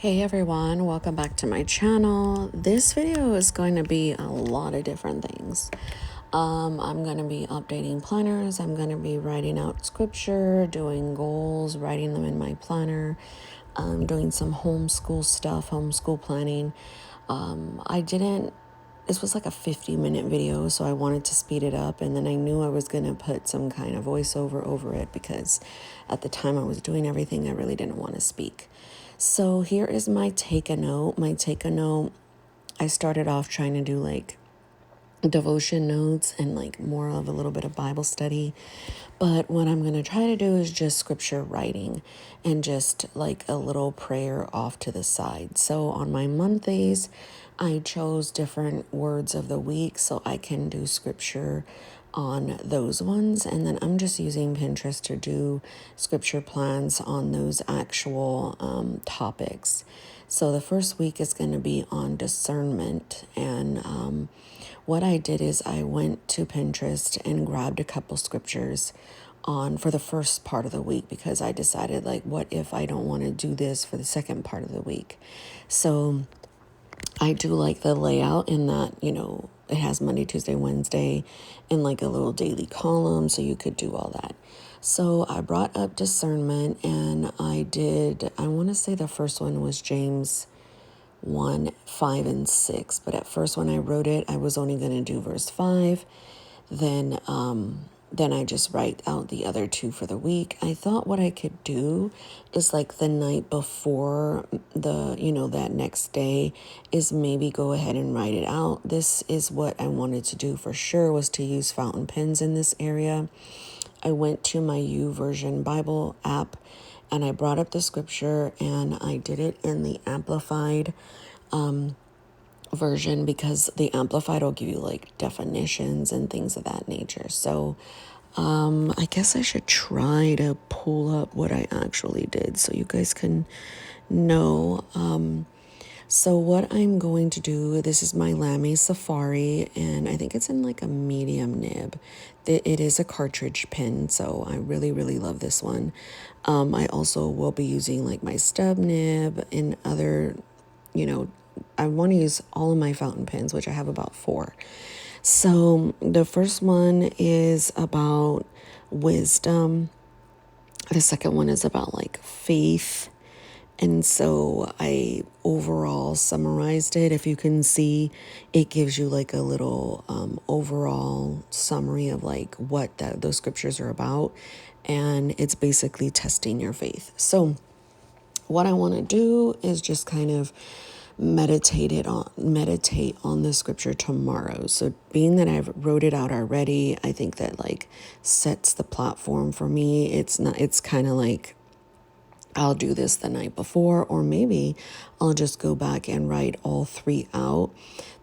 Hey everyone, welcome back to my channel. This video is going to be a lot of different things. I'm going to be updating planners. I'm going to be writing out scripture, doing goals, writing them in my planner, doing some homeschool stuff, homeschool planning. This was like a 50-minute video, so I wanted to speed it up, and then I knew I was going to put some kind of voiceover over it because at the time I was doing everything, I really didn't want to speak. So here is my take a note. I started off trying to do like devotion notes and like more of a little bit of Bible study. But what I'm going to try to do is just scripture writing and just like a little prayer off to the side. So on my Mondays, I chose different words of the week so I can do scripture on those ones. And then I'm just using Pinterest to do scripture plans on those actual topics. So the first week is going to be on discernment. And what I did is I went to Pinterest and grabbed a couple scriptures on for the first part of the week because I decided like, what if I don't want to do this for the second part of the week? So I do like the layout in that, it has Monday, Tuesday, Wednesday, and like a little daily column, so you could do all that. So I brought up discernment, and I want to say the first one was James 1, 5, and 6. But at first when I wrote it, I was only going to do verse 5. Then I just write out the other two for the week. I thought what I could do is like the night before that next day is maybe go ahead and write it out. This is what I wanted to do for sure, was to use fountain pens in this area. I went to my YouVersion Bible app and I brought up the scripture and I did it in the amplified version because the amplified will give you like definitions and things of that nature. So I guess I should try to pull up what I actually did so you guys can know. So what I'm going to do, this is my Lamy Safari, and I think it's in like a medium nib. It is a cartridge pen, so I really, really love this one. I also will be using like my stub nib and other, I want to use all of my fountain pens, which I have about 4. So the first one is about wisdom. The second one is about like faith. And so I overall summarized it. If you can see, it gives you like a little overall summary of like what those scriptures are about. And it's basically testing your faith. So what I want to do is just kind of meditate on the scripture tomorrow. So being that I've wrote it out already, I think that like sets the platform for me. It's kind of like I'll do this the night before, or maybe I'll just go back and write all 3 out.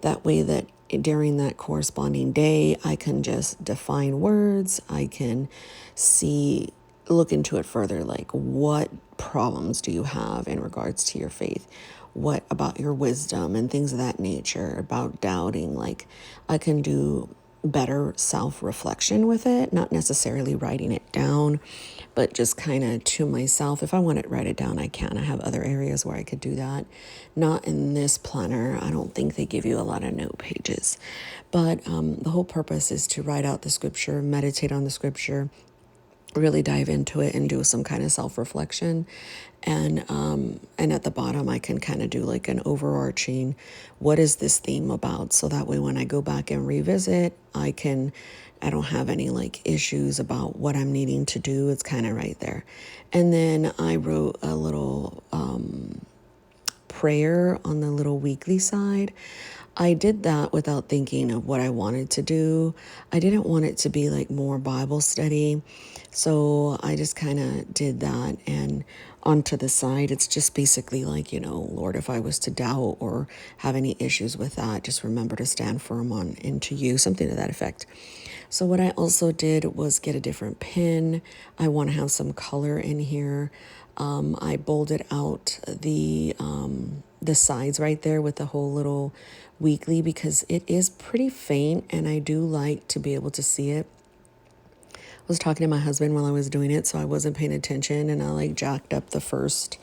That way that during that corresponding day, I can just define words. I can look into it further, like what problems do you have in regards to your faith? What about your wisdom and things of that nature, about doubting? Like I can do better self-reflection with it, not necessarily writing it down, but just kind of to myself. If I want to write it down, I can. I have other areas where I could do that. Not in this planner. I don't think they give you a lot of note pages. But the whole purpose is to write out the scripture, meditate on the scripture, really dive into it and do some kind of self-reflection. And at the bottom, I can kind of do like an overarching, what is this theme about? So that way, when I go back and revisit, I don't have any like issues about what I'm needing to do. It's kind of right there. And then I wrote a little prayer on the little weekly side. I did that without thinking of what I wanted to do. I didn't want it to be like more Bible study. So I just kind of did that, and onto the side, it's just basically like, Lord, if I was to doubt or have any issues with that, just remember to stand firm into you, something to that effect. So what I also did was get a different pen. I want to have some color in here. I bolded out the sides right there with the whole little weekly because it is pretty faint and I do like to be able to see it. I was talking to my husband while I was doing it, so I wasn't paying attention, and I like jacked up the first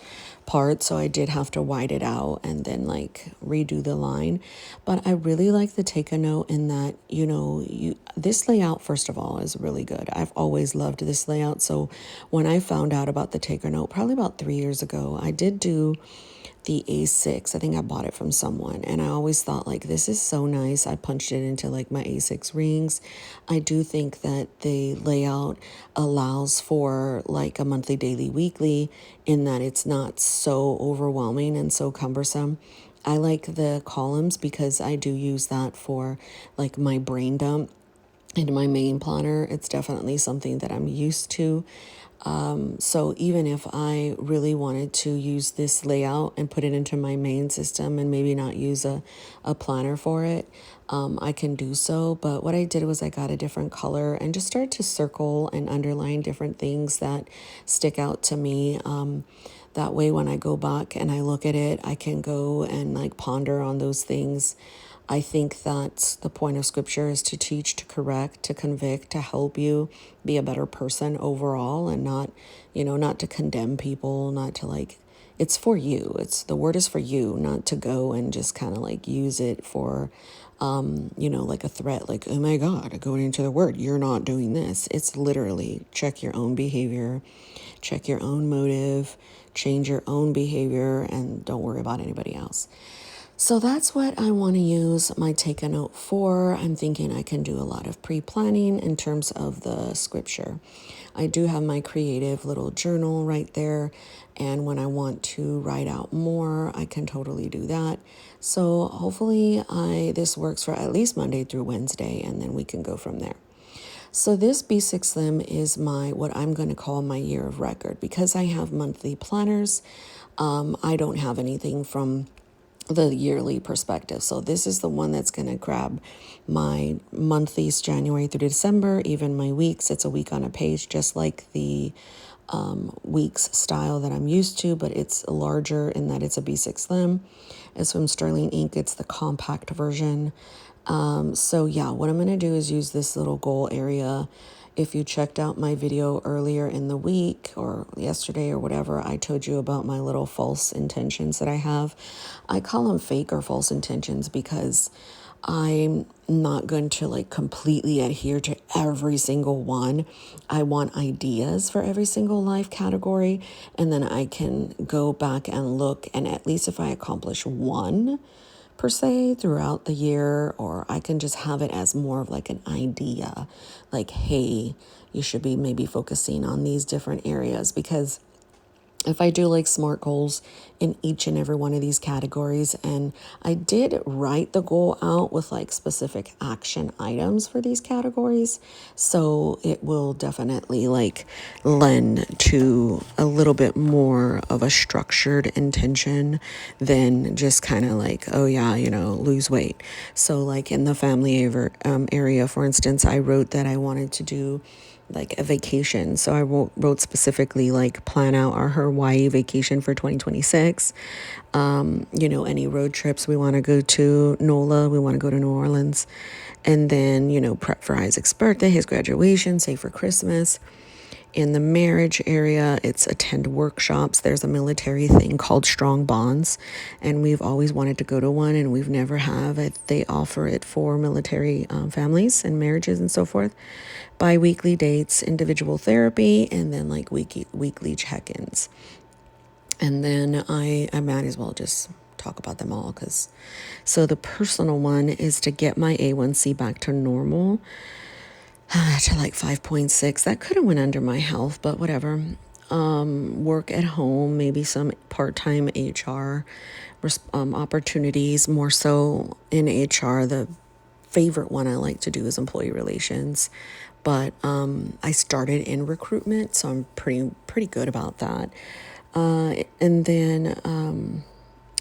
part, so I did have to white it out and then like redo the line. But I really like the take a note in that, you know, this layout, first of all, is really good. I've always loved this layout. So when I found out about the take a note, probably about 3 years ago, I did do the A6. I think I bought it from someone, and I always thought like this is so nice. I punched it into like my A6 rings. I do think that the layout allows for like a monthly, daily, weekly, in that it's not so overwhelming and so cumbersome. I like the columns because I do use that for like my brain dump into my main planner. It's definitely something that I'm used to. So even if I really wanted to use this layout and put it into my main system and maybe not use a planner for it, I can do so. But what I did was I got a different color and just started to circle and underline different things that stick out to me. That way, when I go back and I look at it, I can go and like ponder on those things. I think that the point of scripture is to teach, to correct, to convict, to help you be a better person overall, and not, not to condemn people, not to like, it's for you. It's the word is for you, not to go and just kind of like use it for, like a threat, like, oh my God, going into the word, you're not doing this. It's literally check your own behavior, check your own motive, change your own behavior, and don't worry about anybody else. So that's what I want to use my take a note for. I'm thinking I can do a lot of pre-planning in terms of the scripture. I do have my creative little journal right there, and when I want to write out more, I can totally do that. So hopefully this works for at least Monday through Wednesday, and then we can go from there. So this B6 Slim is what I'm going to call my year of record. Because I have monthly planners, I don't have anything from the yearly perspective. So this is the one that's going to grab my monthlies, January through December, even my weeks. It's a week on a page, just like the weeks style that I'm used to, but it's larger in that it's a B6 Slim. It's from Sterling Ink. It's the compact version. So yeah, what I'm going to do is use this little goal area. If you checked out my video earlier in the week or yesterday or whatever, I told you about my little false intentions that I have. I call them fake or false intentions because I'm not going to like completely adhere to every single one. I want ideas for every single life category, and then I can go back and look, and at least if I accomplish one per se throughout the year, or I can just have it as more of like an idea, like, hey, you should be maybe focusing on these different areas. Because if I do like SMART goals in each and every one of these categories, and I did write the goal out with like specific action items for these categories, so it will definitely like lend to a little bit more of a structured intention than just kind of like, oh yeah, lose weight. So like in the family area, for instance, I wrote that I wanted to do like a vacation. So I wrote specifically like plan out our Hawaii vacation for 2026. Any road trips we want to go to, NOLA, we want to go to New Orleans. And then, prep for Isaac's birthday, his graduation, save for Christmas. In the marriage area, it's attend workshops. There's a military thing called Strong Bonds, and we've always wanted to go to one, and we've never have it. They offer it for military families and marriages and so forth. Bi-weekly dates, individual therapy, and then like weekly check-ins. And then I might as well just talk about them all so the personal one is to get my A1C back to normal. To like 5.6. That could have went under my health, but whatever. Work at home, maybe some part-time HR opportunities, more so in HR. The favorite one I like to do is employee relations, but I started in recruitment, so I'm pretty good about that. And then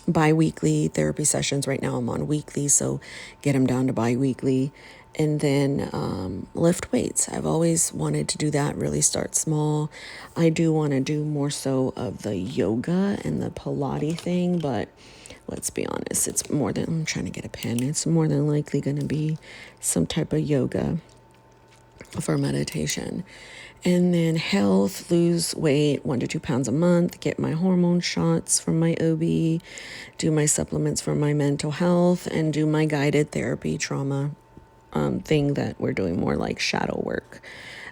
bi-weekly therapy sessions. Right now I'm on weekly, so get them down to bi-weekly. And then lift weights. I've always wanted to do that, really start small. I do want to do more so of the yoga and the Pilates thing, but let's be honest, it's more than, I'm trying to get a pen, it's more than likely going to be some type of yoga. for meditation. And then health, lose weight 1 to 2 pounds a month, get my hormone shots from my OB, do my supplements for my mental health, and do my guided therapy trauma thing that we're doing more like shadow work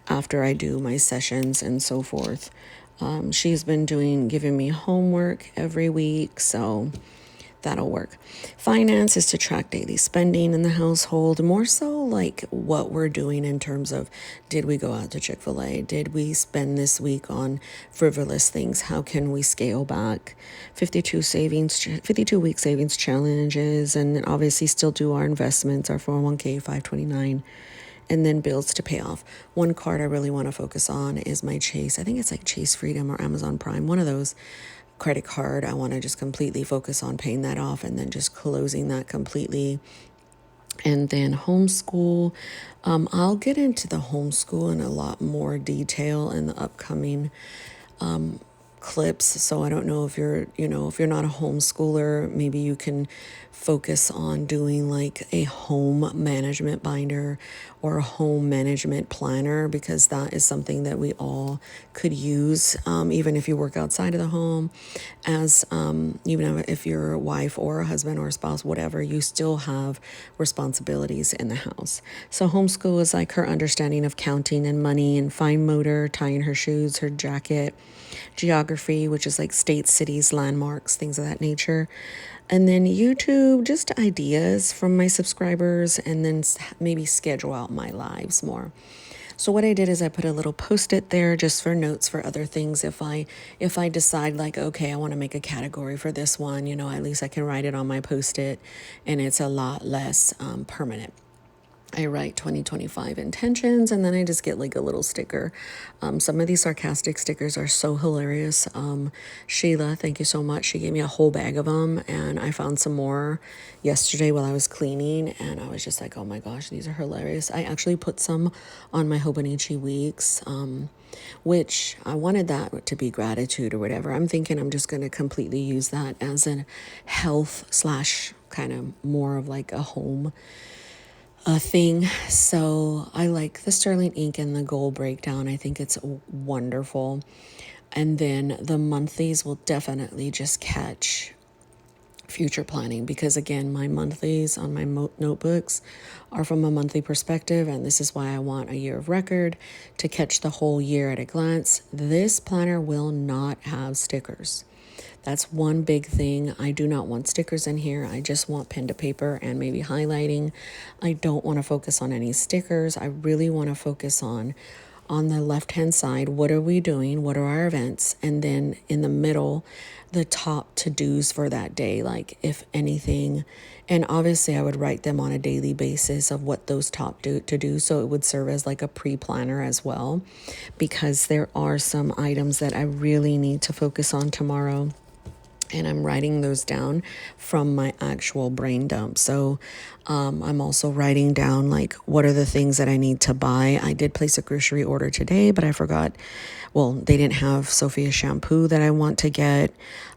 after I do my sessions and so forth. She's been giving me homework every week, so that'll work. Finance is to track daily spending in the household, more so like what we're doing in terms of, did we go out to Chick-fil-A? Did we spend this week on frivolous things? How can we scale back? 52 week savings challenges, and obviously still do our investments, our 401k, 529, and then bills to pay off. One card I really want to focus on is my Chase. I think it's like Chase Freedom or Amazon Prime, one of those credit card. I want to just completely focus on paying that off and then just closing that completely. And then homeschool. I'll get into the homeschool in a lot more detail in the upcoming clips. So I don't know if if you're not a homeschooler, maybe you can focus on doing like a home management binder or a home management planner, because that is something that we all could use, even if you work outside of the home, as even if you're a wife or a husband or a spouse, whatever, you still have responsibilities in the house. So homeschool is like her understanding of counting and money and fine motor, tying her shoes, her jacket, geography, which is like states, cities, landmarks, things of that nature. And then YouTube, just ideas from my subscribers, and then maybe schedule out my lives more. So what I did is I put a little post-it there just for notes for other things. If I decide like, okay, I want to make a category for this one, at least I can write it on my post-it, and it's a lot less permanent. I write 2025 intentions, and then I just get like a little sticker. Some of these sarcastic stickers are so hilarious. Sheila, thank you so much. She gave me a whole bag of them, and I found some more yesterday while I was cleaning, and I was just like, oh my gosh, these are hilarious. I actually put some on my Hobonichi weeks, which I wanted that to be gratitude or whatever. I'm thinking I'm just going to completely use that as a health slash kind of more of like a home thing. So I like the sterling ink and the gold breakdown. I think it's wonderful. And then the monthlies will definitely just catch future planning, because again, my monthlies on my notebooks are from a monthly perspective, and this is why I want a year of record to catch the whole year at a glance. This planner will not have stickers. That's one big thing. I do not want stickers in here. I just want pen to paper and maybe highlighting. I don't want to focus on any stickers. I really want to focus on the left-hand side, what are we doing? What are our events? And then in the middle, the top to-dos for that day, like if anything. And obviously I would write them on a daily basis of what those top to-do. So it would serve as like a pre-planner as well, because there are some items that I really need to focus on tomorrow. And I'm writing those down from my actual brain dump. So I'm also writing down like, what are the things that I need to buy? I did place a grocery order today, but I forgot. Well, they didn't have Sophia shampoo that I want to get.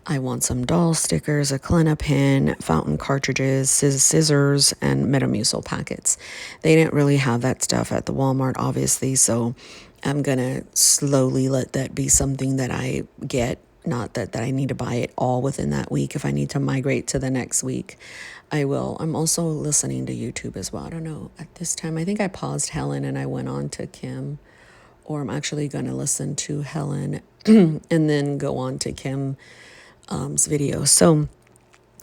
I want some doll stickers, a Klonopin, fountain cartridges, scissors, and Metamucil packets. They didn't really have that stuff at the Walmart, obviously. So I'm going to slowly let that be something that I get. Not that I need to buy it all within that week. If I need to migrate to the next week, I will. I'm also listening to YouTube as well. I don't know. At this time, I think I paused Helen and I went on to Kim, or I'm actually going to listen to Helen and then go on to Kim's video. So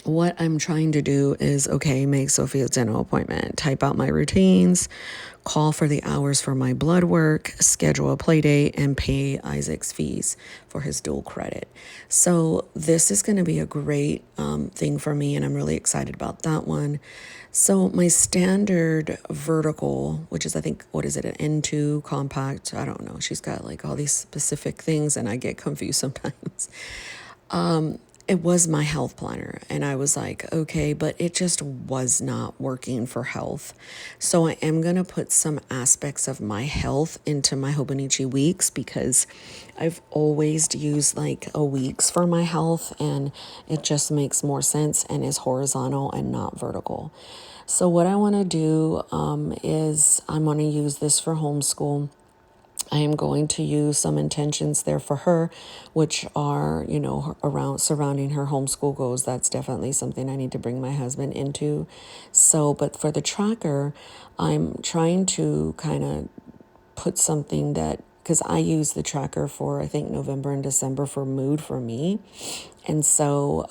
what I'm trying to do is, okay, make Sophia's dental appointment, type out my routines, call for the hours for my blood work, schedule a play date, and pay Isaac's fees for his dual credit. So this is going to be a great thing for me, and I'm really excited about that one. So my standard vertical, which is, I think, what is it, an N2 compact? I don't know. She's got like all these specific things, and I get confused sometimes. it was my health planner, and I was like, okay, but it just was not working for health. So I am going to put some aspects of my health into my Hobonichi weeks, because I've always used like a weeks for my health, and it just makes more sense and is horizontal and not vertical. So what I want to do is I'm going to use this for homeschool. I am going to use some intentions there for her, which are, around surrounding her homeschool goals. That's definitely something I need to bring my husband into. So, but for the tracker, I'm trying to kind of put something that, because I use the tracker for, I think, November and December for mood for me. And so,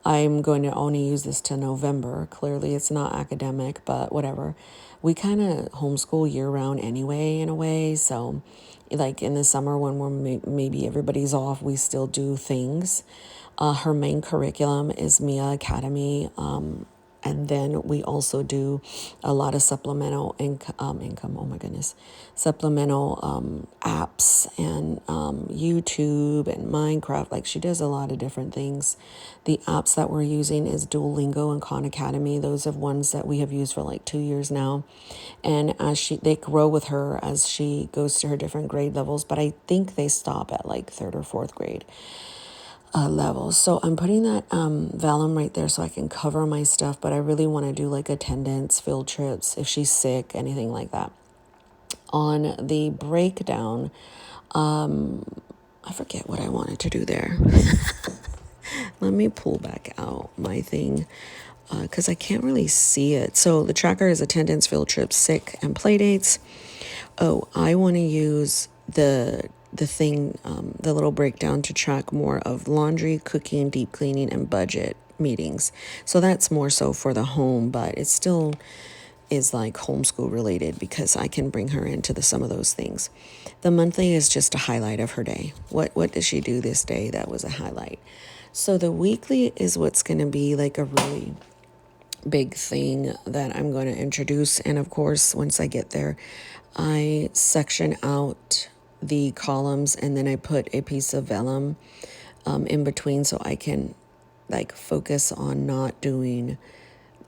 I'm going to only use this to November. Clearly, it's not academic, but whatever. We kind of homeschool year round anyway, in a way. So, like in the summer when maybe everybody's off, we still do things. Her main curriculum is Mia Academy. And then we also do a lot of supplemental income. Oh my goodness. Supplemental apps and YouTube and Minecraft. Like, she does a lot of different things. The apps that we're using is Duolingo and Khan Academy. Those are ones that we have used for like 2 years now. And they grow with her as she goes to her different grade levels. But I think they stop at like third or fourth grade levels. So I'm putting that vellum right there so I can cover my stuff, but I really want to do like attendance, field trips, if she's sick, anything like that. On the breakdown, I forget what I wanted to do there. Let me pull back out my thing because I can't really see it. So the tracker is attendance, field trips, sick, and play dates. Oh, I want to use the thing, the little breakdown to track more of laundry, cooking, deep cleaning, and budget meetings. So that's more so for the home, but it still is like homeschool related because I can bring her into some of those things. The monthly is just a highlight of her day. What did she do this day? That was a highlight. So the weekly is what's going to be like a really big thing that I'm going to introduce. And of course, once I get there, I section out the columns and then I put a piece of vellum in between so I can like focus on not doing,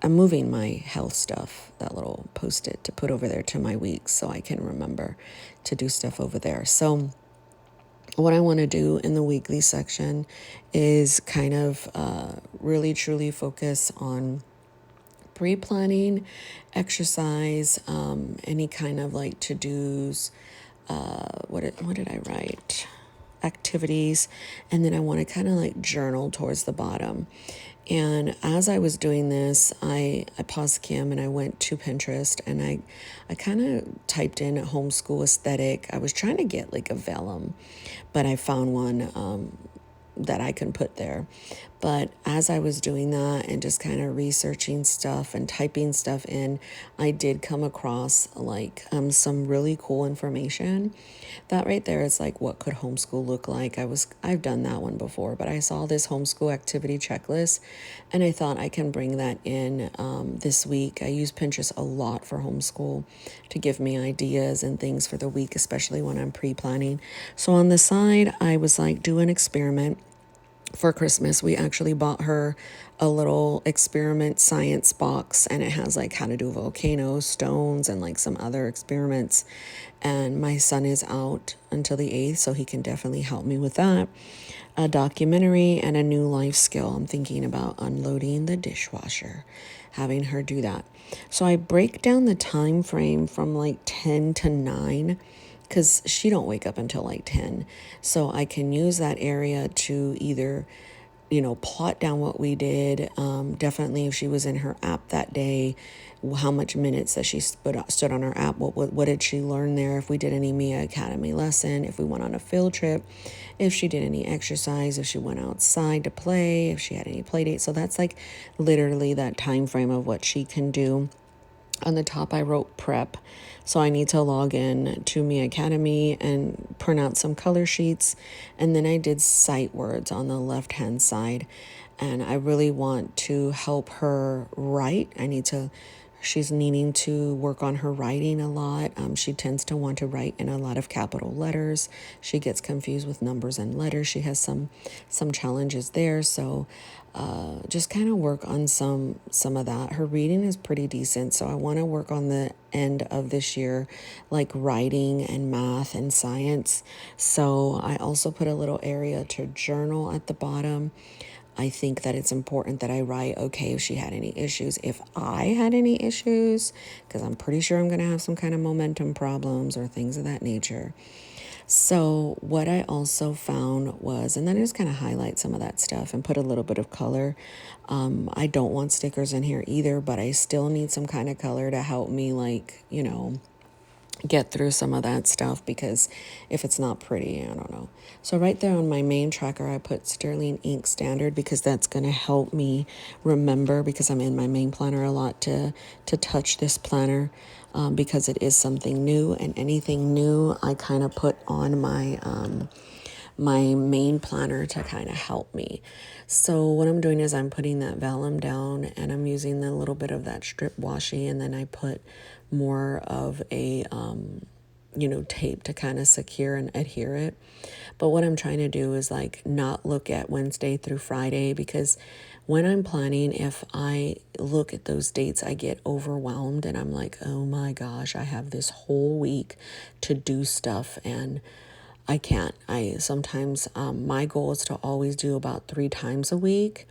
I'm moving my health stuff, that little post-it to put over there to my weeks so I can remember to do stuff over there. So what I want to do in the weekly section is kind of really truly focus on pre-planning, exercise, any kind of like to-dos. What did I write? Activities. And then I want to kind of like journal towards the bottom. And as I was doing this, I paused Kim and I went to Pinterest and I kind of typed in a homeschool aesthetic. I was trying to get like a vellum, but I found one that I can put there. But as I was doing that and just kind of researching stuff and typing stuff in, I did come across like some really cool information. That right there is like, what could homeschool look like? I've done that one before, but I saw this homeschool activity checklist and I thought I can bring that in this week. I use Pinterest a lot for homeschool to give me ideas and things for the week, especially when I'm pre-planning. So on the side, I was like, do an experiment. For Christmas, we actually bought her a little experiment science box, and it has like how to do volcanoes, stones, and like some other experiments. And my son is out until the 8th, so he can definitely help me with that. A documentary and a new life skill. I'm thinking about unloading the dishwasher, having her do that. So I break down the time frame from like 10 to 9 because she don't wake up until like 10. So I can use that area to either, plot down what we did. Definitely if she was in her app that day, how much minutes that she stood on her app, what did she learn there, if we did any Mia Academy lesson, if we went on a field trip, if she did any exercise, if she went outside to play, if she had any play dates. So that's like literally that time frame of what she can do. On the top, I wrote prep. So I need to log in to Mia Academy and print out some color sheets. And then I did sight words on the left-hand side. And I really want to help her write. I need to She's needing to work on her writing a lot. She tends to want to write in a lot of capital letters. She gets confused with numbers and letters. She has some challenges there. So just kind of work on some of that. Her reading is pretty decent. So I want to work on the end of this year, like writing and math and science. So I also put a little area to journal at the bottom. I think that it's important that I write, okay, if she had any issues, if I had any issues, because I'm pretty sure I'm going to have some kind of momentum problems or things of that nature. So what I also found was, and then I just kind of highlight some of that stuff and put a little bit of color. I don't want stickers in here either, but I still need some kind of color to help me, like, get through some of that stuff, because if it's not pretty, I don't know. So right there on my main tracker, I put Sterling Ink Standard, because that's going to help me remember, because I'm in my main planner a lot, to touch this planner, because it is something new, and anything new I kind of put on my main planner to kind of help me. So what I'm doing is I'm putting that vellum down, and I'm using a little bit of that strip washi, and then I put more of a tape to kind of secure and adhere it. But what I'm trying to do is like not look at Wednesday through Friday, because when I'm planning, if I look at those dates, I get overwhelmed, and I'm like, oh my gosh, I have this whole week to do stuff, and I can't. I sometimes, my goal is to always do about 3 times a week,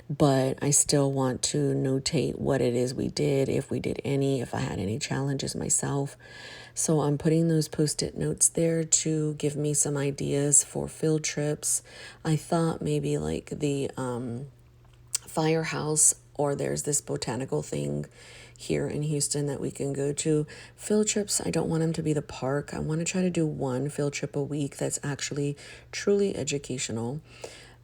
but I still want to notate what it is we did, if we did any, if I had any challenges myself. So I'm putting those post-it notes there to give me some ideas for field trips. I thought maybe like the firehouse, or there's this botanical thing here in Houston that we can go to. Field trips, I don't want them to be the park. I want to try to do one field trip a week that's actually truly educational.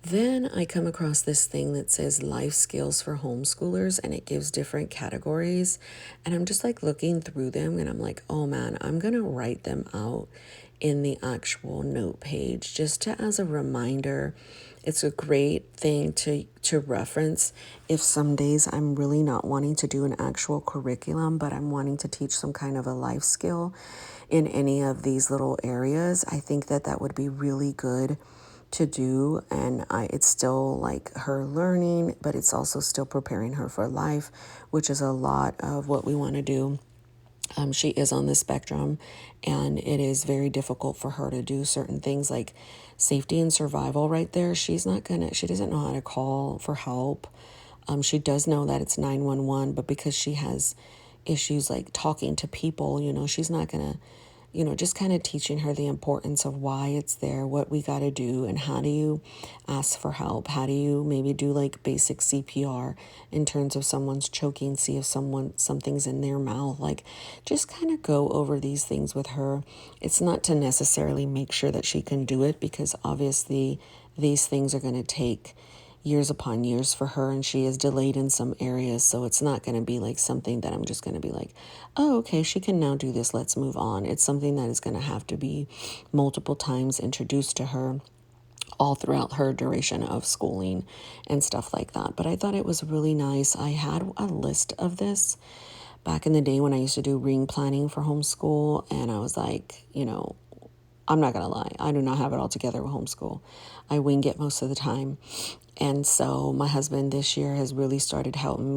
Then I come across this thing that says life skills for homeschoolers, and it gives different categories. And I'm just like looking through them, and I'm like, oh man, I'm going to write them out in the actual note page just as a reminder. It's a great thing to reference if some days I'm really not wanting to do an actual curriculum, but I'm wanting to teach some kind of a life skill in any of these little areas. I think that would be really good to do, and it's still like her learning, but it's also still preparing her for life, which is a lot of what we want to do. She is on the spectrum, and it is very difficult for her to do certain things like safety and survival right there. She doesn't know how to call for help. She does know that it's 911, but because she has issues like talking to people, she's not going to, just kind of teaching her the importance of why it's there, what we got to do, and how do you ask for help? How do you maybe do like basic CPR in terms of someone's choking, see if something's in their mouth, like just kind of go over these things with her. It's not to necessarily make sure that she can do it, because obviously these things are going to take years upon years for her, and she is delayed in some areas. So it's not going to be like something that I'm just going to be like, oh, okay, she can now do this, let's move on. It's something that is going to have to be multiple times introduced to her all throughout her duration of schooling and stuff like that. But I thought it was really nice. I had a list of this back in the day when I used to do ring planning for homeschool, and I was like, I'm not going to lie, I do not have it all together with homeschool. I wing it most of the time. And so my husband this year has really started helping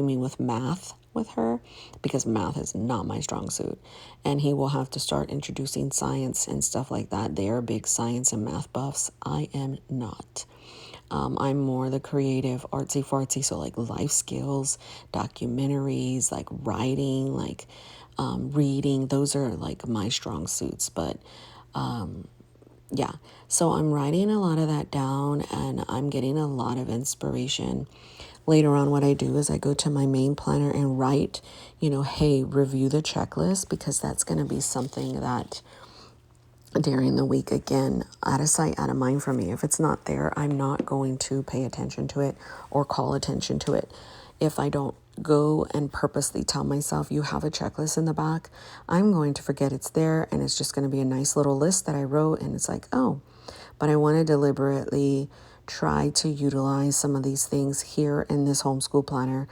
me with math with her, because math is not my strong suit. And he will have to start introducing science and stuff like that. They are big science and math buffs. I am not. I'm more the creative, artsy fartsy. So like life skills, documentaries, like writing, like reading. Those are like my strong suits. But yeah, so I'm writing a lot of that down, and I'm getting a lot of inspiration. Later on, what I do is I go to my main planner and write, hey, review the checklist, because that's going to be something that during the week, again, out of sight, out of mind for me. If it's not there, I'm not going to pay attention to it or call attention to it. If I don't go and purposely tell myself you have a checklist in the back, I'm going to forget it's there, and it's just going to be a nice little list that I wrote, and it's like, oh, but I want to deliberately try to utilize some of these things here in this homeschool planner.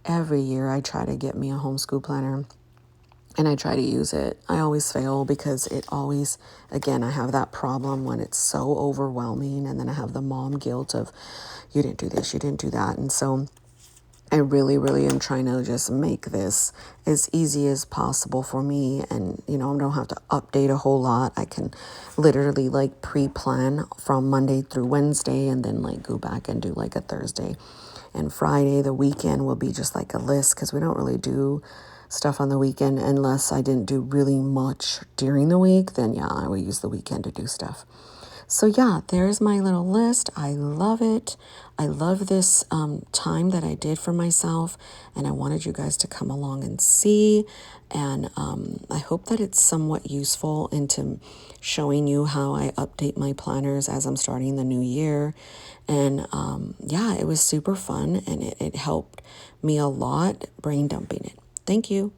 Every year I try to get me a homeschool planner and I try to use it. I always fail because it always, again, I have that problem when it's so overwhelming, and then I have the mom guilt of, you didn't do this, you didn't do that. And so I really, really am trying to just make this as easy as possible for me. And, I don't have to update a whole lot. I can literally like pre-plan from Monday through Wednesday and then like go back and do like a Thursday and Friday. The weekend will be just like a list because we don't really do stuff on the weekend unless I didn't do really much during the week. Then yeah, I will use the weekend to do stuff. So yeah, there's my little list. I love it. I love this time that I did for myself, and I wanted you guys to come along and see. And I hope that it's somewhat useful into showing you how I update my planners as I'm starting the new year. And yeah, it was super fun, and it helped me a lot brain dumping it. Thank you.